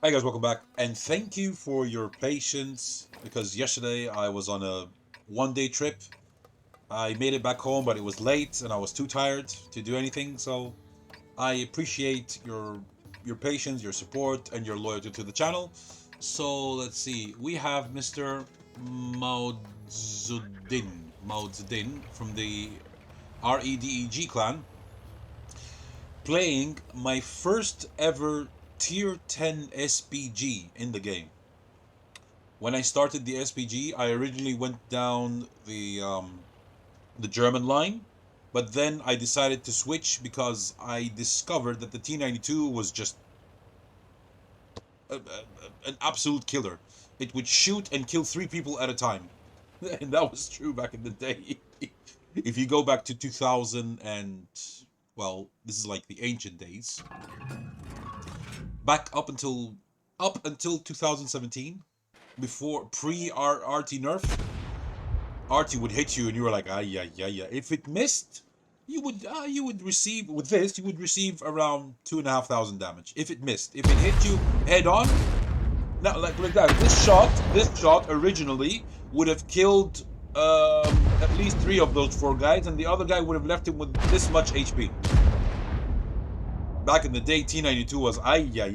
Hi guys, welcome back, and thank you for your patience, because yesterday I was on a one-day trip. I made it back home, but it was late and I was too tired to do anything, so I appreciate your patience, your support, and your loyalty to the channel. So let's see, we have Mr. Maotzedun from the REDEG clan playing my first ever tier 10 SPG in the game. When I started the SPG, I originally went down the German line, but then I decided to switch because I discovered that the T92 was just an absolute killer. It would shoot and kill 3 people at a time. And that was true back in the day. If you go back to 2000 and, well, this is like the ancient days. Back up until 2017, before pre-RT nerf, RT would hit you and you were like, yeah. If it missed, you would receive, with this, you would receive around 2,500 damage. If it missed. If it hit you head on, now like that, this shot originally would have killed at least 3 of those 4 guys, and the other guy would have left him with this much HP. Back in the day, T92 was yeah.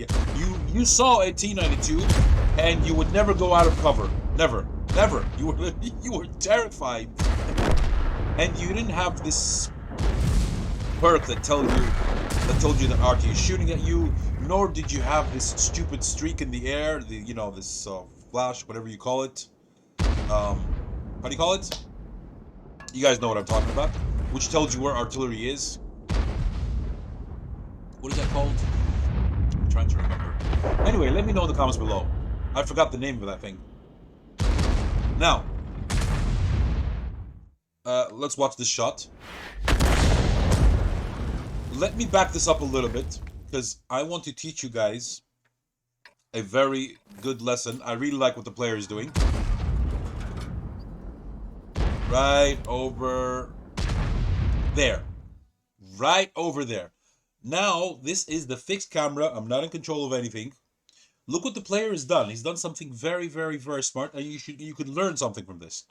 You saw a T92 and you would never go out of cover. Never. You were terrified. And you didn't have this perk that told you that RT is shooting at you, nor did you have this stupid streak in the air, this flash, whatever you call it. How do you call it? You guys know what I'm talking about, which tells you where artillery is. What is that called? I'm trying to remember. Anyway, let me know in the comments below. I forgot the name of that thing. Now, let's watch this shot. Let me back this up a little bit, because I want to teach you guys a very good lesson. I really like what the player is doing. Right over there. Right over there. Now, this is the fixed camera. I'm not in control of anything. Look what the player has done. He's done something very, very, very smart, and you could learn something from this.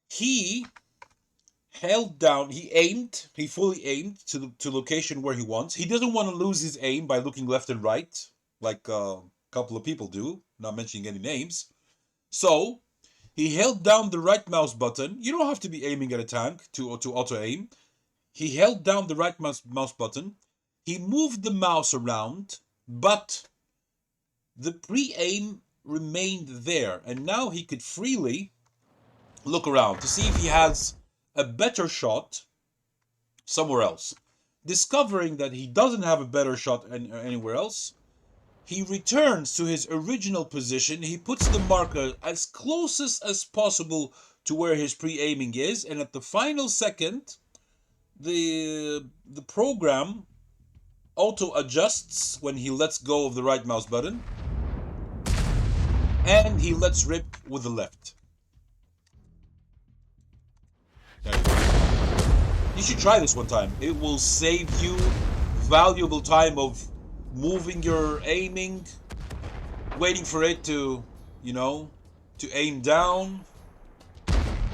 He held down, he fully aimed to location where he wants. He doesn't want to lose his aim by looking left and right, like a couple of people do, not mentioning any names. So, he held down the right mouse button. You don't have to be aiming at a tank to auto-aim. He held down the right mouse button. He moved the mouse around, but the pre-aim remained there. And now he could freely look around to see if he has a better shot somewhere else. Discovering that he doesn't have a better shot anywhere else, he returns to his original position. He puts the marker as closest as possible to where his pre-aiming is. And at the final second, the program auto adjusts when he lets go of the right mouse button, and he lets rip with the left. You should try this one time. It will save you valuable time of moving your aiming, waiting for it to, to aim down,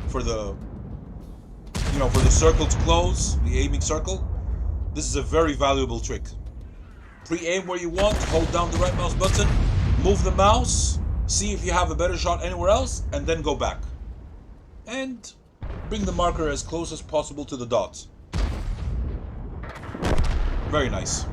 for the circle to close, the aiming circle. This is a very valuable trick. Pre-aim where you want, hold down the right mouse button, move the mouse, see if you have a better shot anywhere else, and then go back. And bring the marker as close as possible to the dots. Very nice.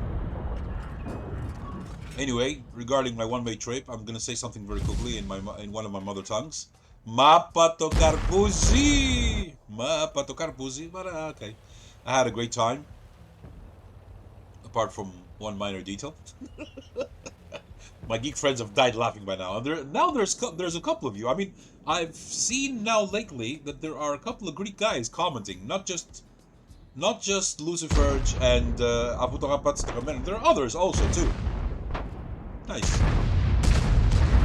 Anyway, regarding my one-way trip, I'm gonna say something very quickly in one of my mother tongues. Mapa tocar pussy! Mapa tocar pussy, but okay. I had a great time. Apart from one minor detail. My geek friends have died laughing by now. And there's a couple of you. I mean, I've seen now lately that there are a couple of Greek guys commenting, not just Luciferge and Aputokapat. There are others also too. Nice.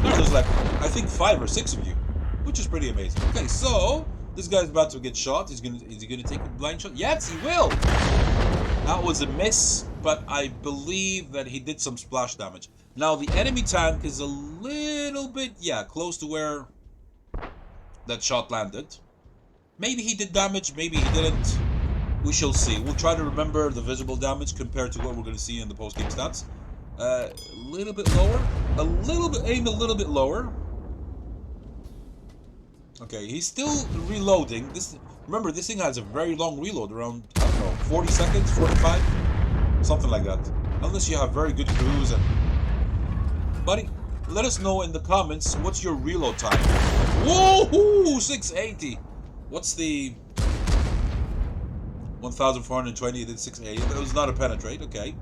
There's like, I think 5 or 6 of you, which is pretty amazing. Okay, so this guy's about to get shot. Is he gonna take a blind shot? Yes, he will. That was a miss. but I believe that he did some splash damage. Now, the enemy tank is a little bit, yeah, close to where that shot landed. Maybe he did damage, maybe he didn't. We shall see. We'll try to remember the visible damage compared to what we're going to see in the post-game stats. A little bit lower. A little bit, aimed a little bit lower. Okay, he's still reloading. Remember, this thing has a very long reload, around, I don't know, 40 seconds, 45? Something like that. Unless you have very good crews and... Buddy, let us know in the comments, what's your reload time? Woohoo! 680! What's the... 1,420, then 680. That was not a penetrate, okay.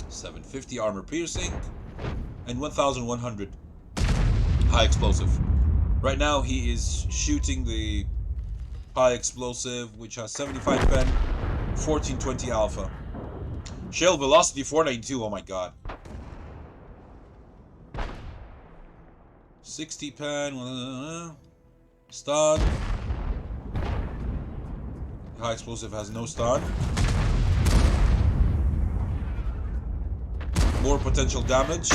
750 armor piercing. And 1,100 high explosive. Right now he is shooting the high explosive, which has 75 pen, 1420 alpha. Shell velocity 492, oh my god. 60 pen, stun. High explosive has no stun. More potential damage.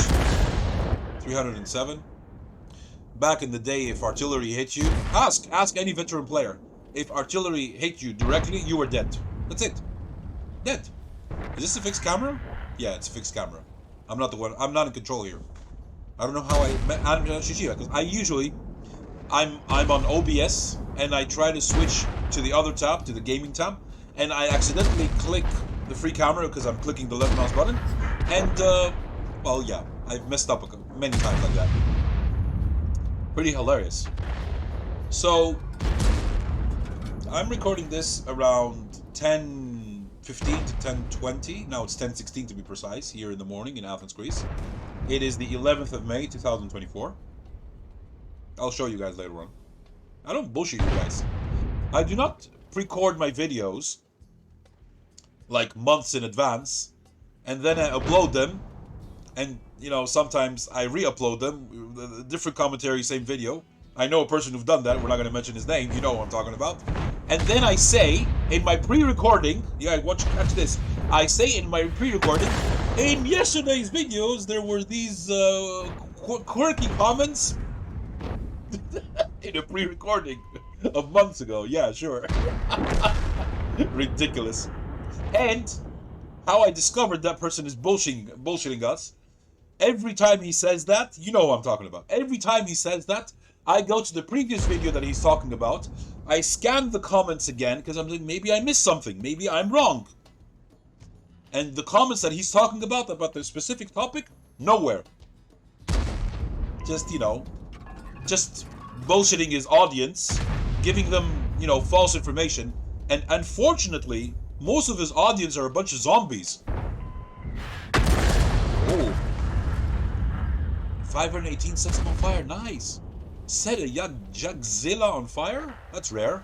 307. Back in the day, if artillery hit you, ask any veteran player. If artillery hit you directly, you were dead. That's it. Dead. Is this a fixed camera? Yeah, it's a fixed camera. I'm not the one. I'm not in control here. I don't know how I met Shishiva, because I usually I'm on OBS and I try to switch to the other tab, to the gaming tab, and I accidentally click the free camera because I'm clicking the left mouse button, and well, yeah, I've messed up many times like that. Pretty hilarious. So I'm recording this around 10:15 to 10:20. Now it's 10:16 to be precise, here in the morning in Athens, Greece. It is the 11th of May, 2024. I'll show you guys later on. I don't bullshit you guys. I do not record my videos like months in advance, and then I upload them, and you know, sometimes I re-upload them, different commentary, same video. I know a person who's done that, we're not going to mention his name, you know what I'm talking about. And then I say, in my pre-recording, yeah, catch this, I say in my pre-recording, in yesterday's videos, there were these quirky comments in a pre-recording of months ago. Yeah, sure. Ridiculous. And how I discovered that person is bullshitting us. Every time he says that, you know what I'm talking about. Every time he says that, I go to the previous video that he's talking about. I scan the comments again because I'm thinking maybe I missed something. Maybe I'm wrong. And the comments that he's talking about the specific topic, nowhere. Just, you know, just bullshitting his audience, giving them, you know, false information. And unfortunately, most of his audience are a bunch of zombies. Oh. 518 sets him on fire. Nice. Set a Jagzilla on fire? That's rare.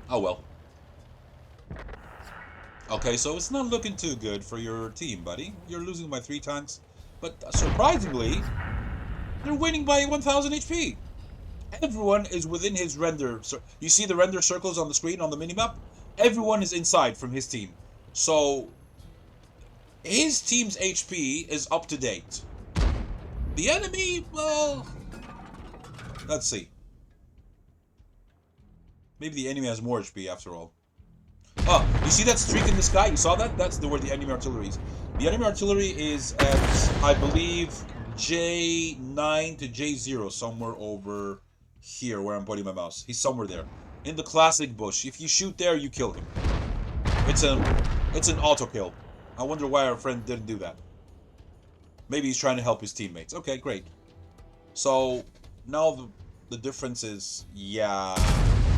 Oh well. Okay, so it's not looking too good for your team, buddy. You're losing by 3 tanks. But surprisingly, they're winning by 1000 HP. Everyone is within his render. You see the render circles on the screen on the minimap? Everyone is inside from his team. So his team's HP is up to date. The enemy, well, let's see. Maybe the enemy has more HP after all. Oh, you see that streak in the sky? You saw that? That's where the enemy artillery is. The enemy artillery is at, I believe, J9 to J0, somewhere over here where I'm pointing my mouse. He's somewhere there. In the classic bush. If you shoot there, you kill him. It's an auto kill. I wonder why our friend didn't do that. Maybe he's trying to help his teammates. Okay, great. So, now the difference is, yeah.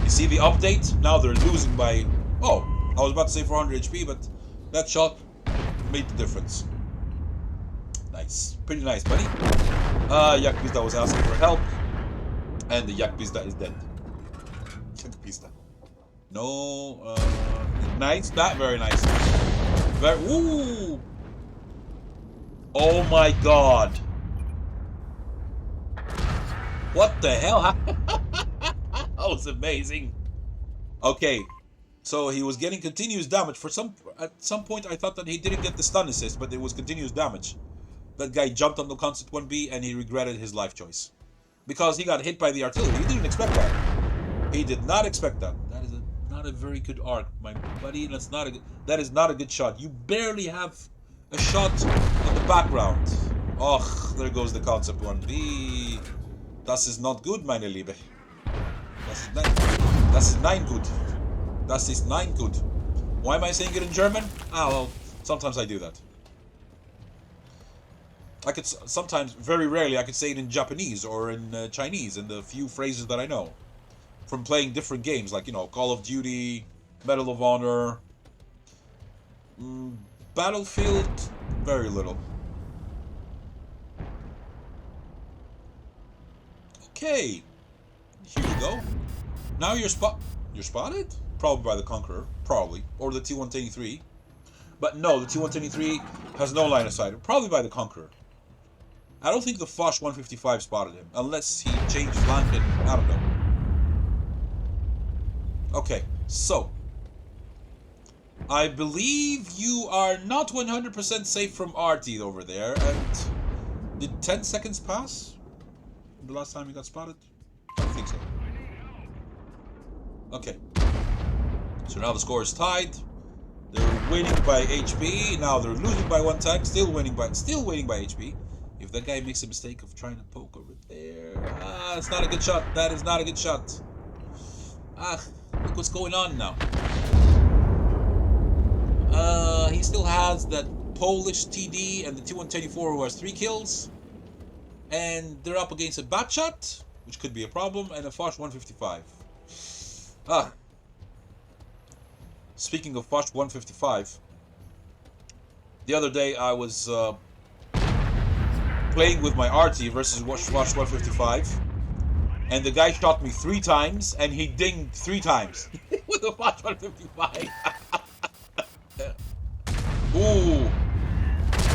You see the update? Now they're losing by, oh, I was about to say 400 HP, but that shot made the difference. Nice. Pretty nice, buddy. Yakpizda was asking for help. And the Yakpizda is dead. Yakpizda. No, nice. That, very nice. Very, ooh. Oh my god. What the hell? That was amazing. Okay. So he was getting continuous damage. At some point I thought that he didn't get the stun assist, but it was continuous damage. That guy jumped on the Constant 1B and he regretted his life choice. Because he got hit by the artillery. He didn't expect that. He did not expect that. That is not a very good arc, my buddy. That is not a good shot. You barely have a shot on the background. Oh, there goes the Concept 1B. Das ist not good, meine Liebe. Das ist nein gut. Das ist nein gut. Why am I saying it in German? Ah, well, sometimes I do that. I could sometimes, very rarely, I could say it in Japanese or in Chinese, in the few phrases that I know. From playing different games, like, you know, Call of Duty, Medal of Honor, Battlefield, very little. Okay, here you go. Now you're spotted? Probably by the Conqueror, probably, or the T-123. But no, the T-123 has no line of sight, probably by the Conqueror. I don't think the Foch 155 spotted him, unless he changed flank and I don't know. Okay, so I believe you are not 100% safe from RT over there, and did 10 seconds pass the last time you got spotted? I don't think so. Okay, so now the score is tied. They're winning by HP. Now they're losing by 1 tag. Still winning by HP. If that guy makes a mistake of trying to poke over there, it's not a good shot. That is not a good shot. Look what's going on now. He still has that Polish TD and the T-124 who has 3 kills, and they're up against a Batshot, which could be a problem, and a Foch 155. Speaking of Foch 155, the other day I was playing with my RT versus Foch 155, and the guy shot me 3 times, and he dinged 3 times with a Foch 155. Ooh.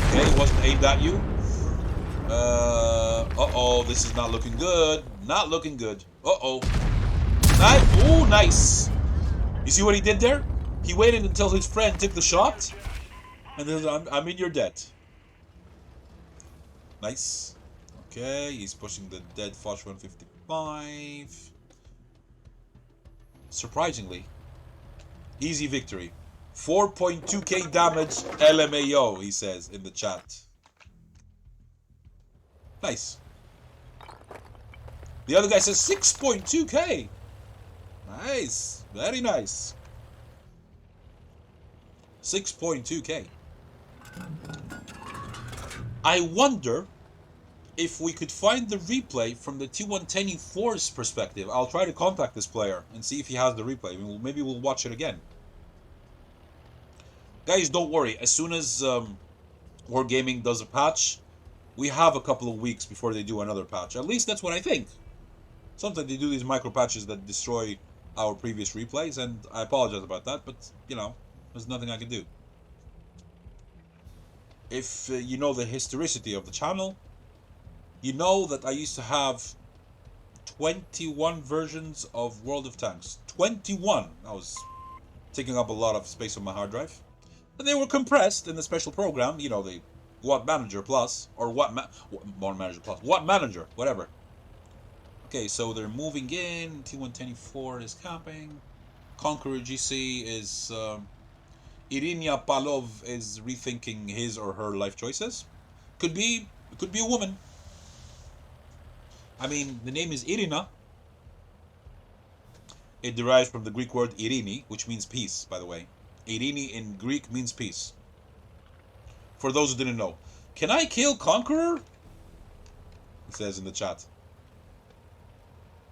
Okay, it wasn't aimed at you. Uh-oh, this is not looking good. Not looking good. Uh-oh. Ooh, nice. You see what he did there? He waited until his friend took the shot, and then I'm in your debt. Nice. Okay, he's pushing the dead Foch 155. Surprisingly, easy victory. 4.2k damage LMAO, he says in the chat. Nice. The other guy says 6.2k. Nice. Very nice. 6.2k. I wonder if we could find the replay from the T-124's perspective. I'll try to contact this player and see if he has the replay. Maybe we'll watch it again. Guys, don't worry. As soon as Wargaming does a patch, we have a couple of weeks before they do another patch. At least that's what I think. Sometimes they do these micro patches that destroy our previous replays, and I apologize about that, but, you know, there's nothing I can do. If you know the historicity of the channel, you know that I used to have 21 versions of World of Tanks. 21! I was taking up a lot of space on my hard drive. And they were compressed in the special program, you know, the WoT Manager Plus, or WoT Manager Plus, WoT Manager, whatever. Okay, so they're moving in, T-124 is camping, Conqueror GC is, Irina Palov is rethinking his or her life choices. Could be a woman. I mean, the name is Irina. It derives from the Greek word Irini, which means peace, by the way. Irini in Greek means peace. For those who didn't know. Can I kill Conqueror? It says in the chat.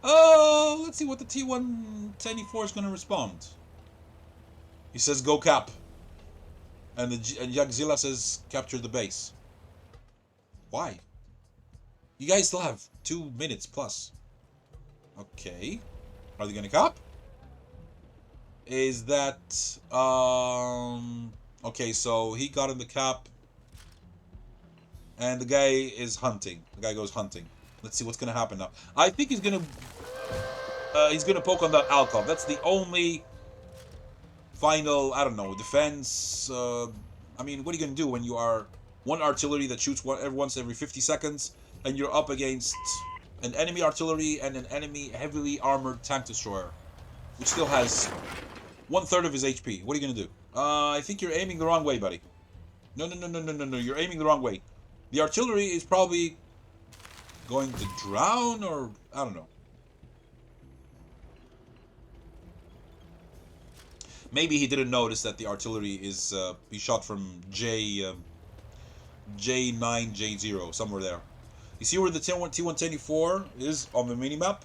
Oh, let's see what the T-124 is going to respond. He says, go cap. And Yagzilla says, capture the base. Why? You guys still have 2 minutes plus. Okay. Are they going to cap? Is that... okay, so he got in the cap. And the guy is hunting. The guy goes hunting. Let's see what's going to happen now. I think he's going to poke on that Alcov. That's the only final, I don't know, defense. I mean, what are you going to do when you are one artillery that shoots once every 50 seconds and you're up against an enemy artillery and an enemy heavily armored tank destroyer, which still has 1/3 of his HP? What are you going to do? I think you're aiming the wrong way, buddy. No, no, no, no, no, no, no. You're aiming the wrong way. The artillery is probably going to drown, or I don't know. Maybe he didn't notice that the artillery is he shot from J9, J0, somewhere there. You see where the T124 is on the minimap?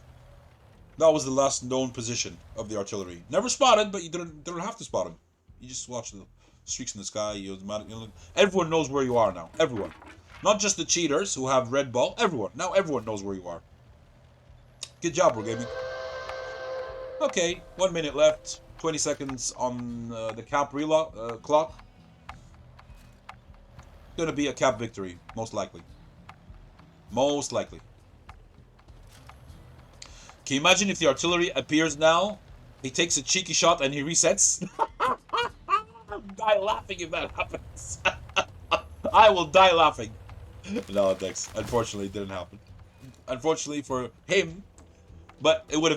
That was the last known position of the artillery. Never spotted, but you don't have to spot him. You just watch the streaks in the sky. Everyone knows where you are now. Everyone. Not just the cheaters who have red ball. Everyone. Now everyone knows where you are. Good job, Wargaming. Okay, 1 minute left. 20 seconds on the cap clock. Gonna be a cap victory, most likely. Most likely. Can you imagine if the artillery appears now? He takes a cheeky shot and he resets. I'll die laughing if that happens. I will die laughing. No, thanks. Unfortunately, it didn't happen. Unfortunately for him, but that would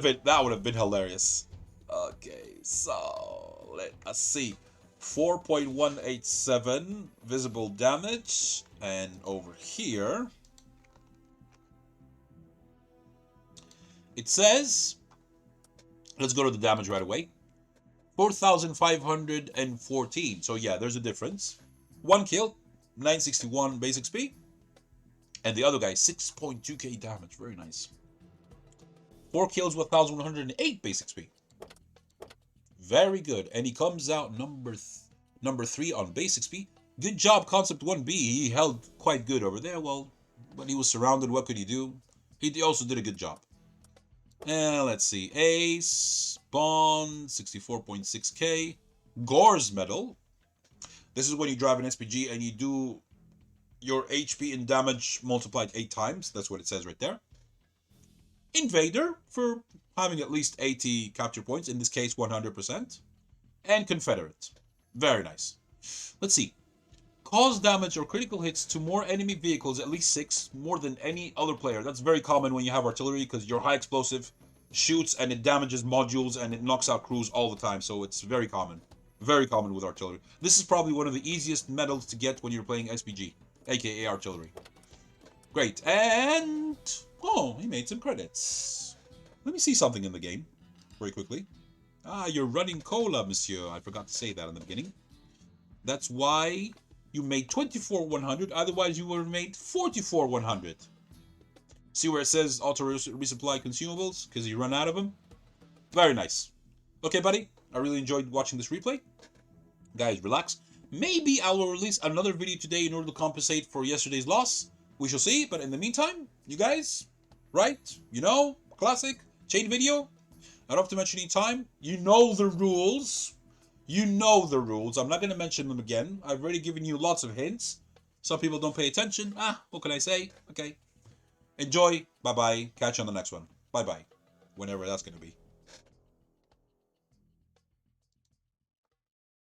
have been hilarious. Okay, so let us see. 4.187 visible damage, and over here it says, let's go to the damage right away. 4,514. So yeah, there's a difference. 1 kill, 961 base XP. And the other guy, 6.2k damage. Very nice. 4 kills, 1,108 base XP. Very good. And he comes out number 3 on base XP. Good job, Concept 1B. He held quite good over there. Well, when he was surrounded, what could he do? He also did a good job. And let's see. Ace, Bond, 64.6k. Gore's medal. This is when you drive an SPG and you do your HP and damage multiplied 8 times. That's what it says right there. Invader for having at least 80 capture points. In this case, 100%. And Confederate. Very nice. Let's see. Cause damage or critical hits to more enemy vehicles, at least 6, more than any other player. That's very common when you have artillery, because your high explosive shoots and it damages modules and it knocks out crews all the time. So it's very common. Very common with artillery. This is probably one of the easiest medals to get when you're playing SPG, aka artillery. Great. And oh, he made some credits. Let me see something in the game very quickly. Ah, you're running cola, monsieur. I forgot to say that in the beginning. That's why you made 24,100. Otherwise, you would have made 44,100. See where it says auto resupply consumables? Because you run out of them. Very nice. Okay, buddy. I really enjoyed watching this replay. Guys, relax. Maybe I will release another video today in order to compensate for yesterday's loss. We shall see. But in the meantime, you guys, right? You know, classic chain video. I don't have to mention any time. You know the rules. You know the rules. I'm not going to mention them again. I've already given you lots of hints. Some people don't pay attention. What can I say? Okay. Enjoy. Bye-bye. Catch you on the next one. Bye-bye. Whenever that's going to be.